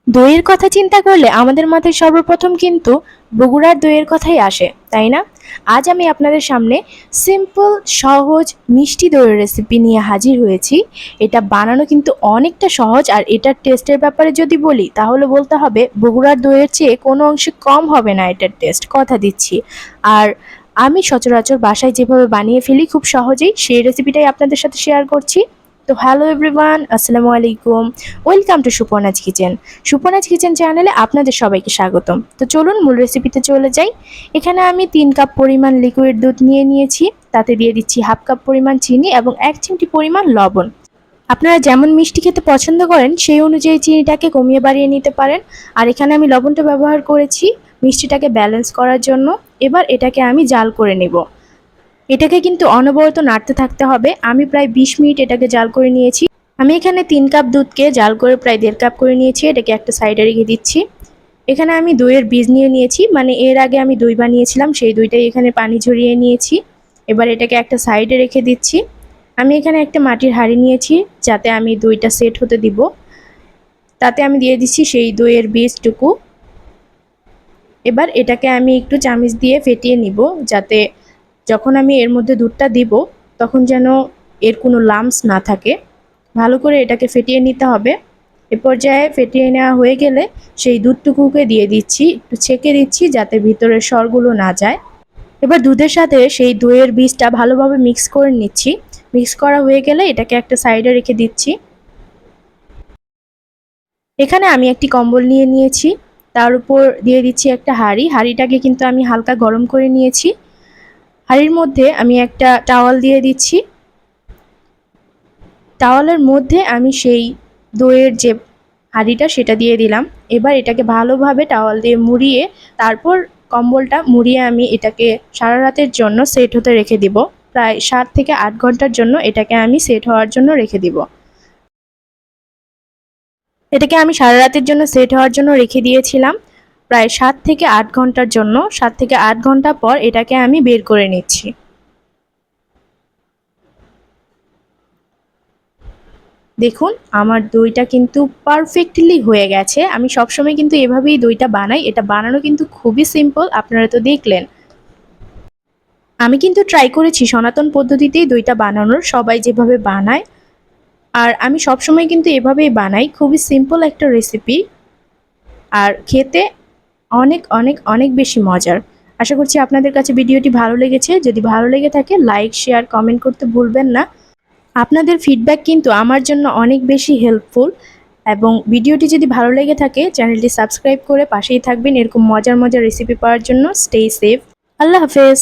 দইয়ের কথা চিন্তা করলে আমাদের মাথায় সর্বপ্রথম কিন্তু বগুড়ার দইয়ের কথাই আসে, তাই না? আজ আমি আপনাদের সামনে সিম্পল সহজ মিষ্টি দইয়ের রেসিপি নিয়ে হাজির হয়েছি। এটা বানানো কিন্তু অনেকটা সহজ, আর এটার টেস্টের ব্যাপারে যদি বলি তাহলে বলতে হবে বগুড়ার দইয়ের চেয়ে কোনো অংশে কম হবে না এটার টেস্ট, কথা দিচ্ছি। আর আমি সচরাচর বাসায় যেভাবে বানিয়ে ফেলি খুব সহজেই, সেই রেসিপিটাই আপনাদের সাথে শেয়ার করছি। তো হ্যালো এভরিওয়ান, আসসালামু আলাইকুম, ওয়েলকাম টু সুপর্ণাজ কিচেন। সুপর্ণাজ কিচেন চ্যানেলে আপনাদের সবাইকে স্বাগতম। তো চলুন মূল রেসিপিতে চলে যাই। এখানে আমি 3 কাপ পরিমাণ লিকুইড দুধ নিয়ে নিয়েছি, তাতে দিয়ে দিচ্ছি হাফ কাপ পরিমাণ চিনি এবং 1 চিমটি পরিমাণ লবণ। আপনারা যেমন মিষ্টি খেতে পছন্দ করেন সেই অনুযায়ী চিনিটাকে কমিয়ে বাড়িয়ে নিতে পারেন। আর এখানে আমি লবণটা ব্যবহার করেছি মিষ্টিটাকে ব্যালেন্স করার জন্য। এবার এটাকে আমি জাল করে নেব। এটাকে কিন্তু অনবরত নাড়তে থাকতে হবে। আমি প্রায় 20 মিনিট এটাকে জাল করে নিয়েছি। আমি এখানে 3 কাপ দুধকে জাল করে প্রায় 1.5 কাপ করে নিয়েছি। এটাকে একটা সাইডে রেখে দিচ্ছি। এখানে আমি দইয়ের বীজ নিয়ে নিয়েছি, মানে এর আগে আমি দই বানিয়েছিলাম সেই দইটাই এখানে পানি ঝরিয়ে নিয়েছি। এবার এটাকে একটা সাইডে রেখে দিচ্ছি। আমি এখানে একটা মাটির হাঁড়ি নিয়েছি, যাতে আমি দইটা সেট হতে দিব। তাতে আমি দিয়ে দিচ্ছি সেই দইয়ের বীজটুকু। এবার এটাকে আমি একটু চামচ দিয়ে ফেটিয়ে নিব, যাতে যখন আমি এর মধ্যে দুধটা দিব তখন যেন এর কোনো লাম্পস না থাকে। ভালো করে এটাকে ফেটিয়ে নিতে হবে। এ পর্যায়ে ফেটিয়ে নেওয়া হয়ে গেলে সেই দুধটুকুকে দিয়ে দিচ্ছি, একটু ছেঁকে দিচ্ছি যাতে ভিতরের সরগুলো না যায়। এবার দুধের সাথে সেই দইয়ের বীজটা ভালোভাবে মিক্স করে নিচ্ছি। মিক্স করা হয়ে গেলে এটাকে একটা সাইডে রেখে দিচ্ছি। এখানে আমি একটি কম্বল নিয়ে নিয়েছি, তার উপর দিয়ে দিচ্ছি একটা হাঁড়ি। হাঁড়িটাকে কিন্তু আমি হালকা গরম করে নিয়েছি। হাঁড়ির মধ্যে আমি একটা টাওয়াল দিয়ে দিচ্ছি। টাওয়ালের মধ্যে আমি সেই দইয়ের যে হাঁড়িটা সেটা দিয়ে দিলাম। এবার এটাকে ভালোভাবে টাওয়াল দিয়ে মুড়িয়ে, তারপর কম্বলটা মুড়িয়ে আমি এটাকে সারা রাতের জন্য সেট হতে রেখে দিব। প্রায় 7 থেকে 8 ঘন্টার জন্য এটাকে আমি সেট হওয়ার জন্য রেখে দিব। এটাকে আমি সারা রাতের জন্য সেট হওয়ার জন্য রেখে দিয়েছিলাম প্রায় 7 থেকে 8 ঘন্টার জন্য। 7 থেকে 8 ঘন্টা পর এটাকে আমি বের করে নিচ্ছি। দেখুন আমার দইটা কিন্তু পারফেক্টলি হয়ে গেছে। আমি সবসময় কিন্তু এভাবেই দইটা বানাই। এটা বানানো কিন্তু খুবই সিম্পল, আপনারা তো দেখলেন। আমি কিন্তু ট্রাই করেছি সনাতন পদ্ধতিতেই দইটা বানানোর, সবাই যেভাবে বানায়। আর আমি সবসময় কিন্তু এভাবেই বানাই, খুবই সিম্পল একটা রেসিপি, আর খেতে অনেক অনেক অনেক বেশি মজার। আশা করছি আপনাদের কাছে ভিডিওটি ভালো লেগেছে। যদি ভালো লেগে থাকে লাইক, শেয়ার, কমেন্ট করতে ভুলবেন না। আপনাদের ফিডব্যাক কিন্তু আমার জন্য অনেক বেশি হেল্পফুল। এবং ভিডিওটি যদি ভালো লেগে থাকে চ্যানেলটি সাবস্ক্রাইব করে পাশেই থাকবেন এরকম মজার মজার রেসিপি পাওয়ার জন্য। Stay safe. আল্লাহ হাফেজ।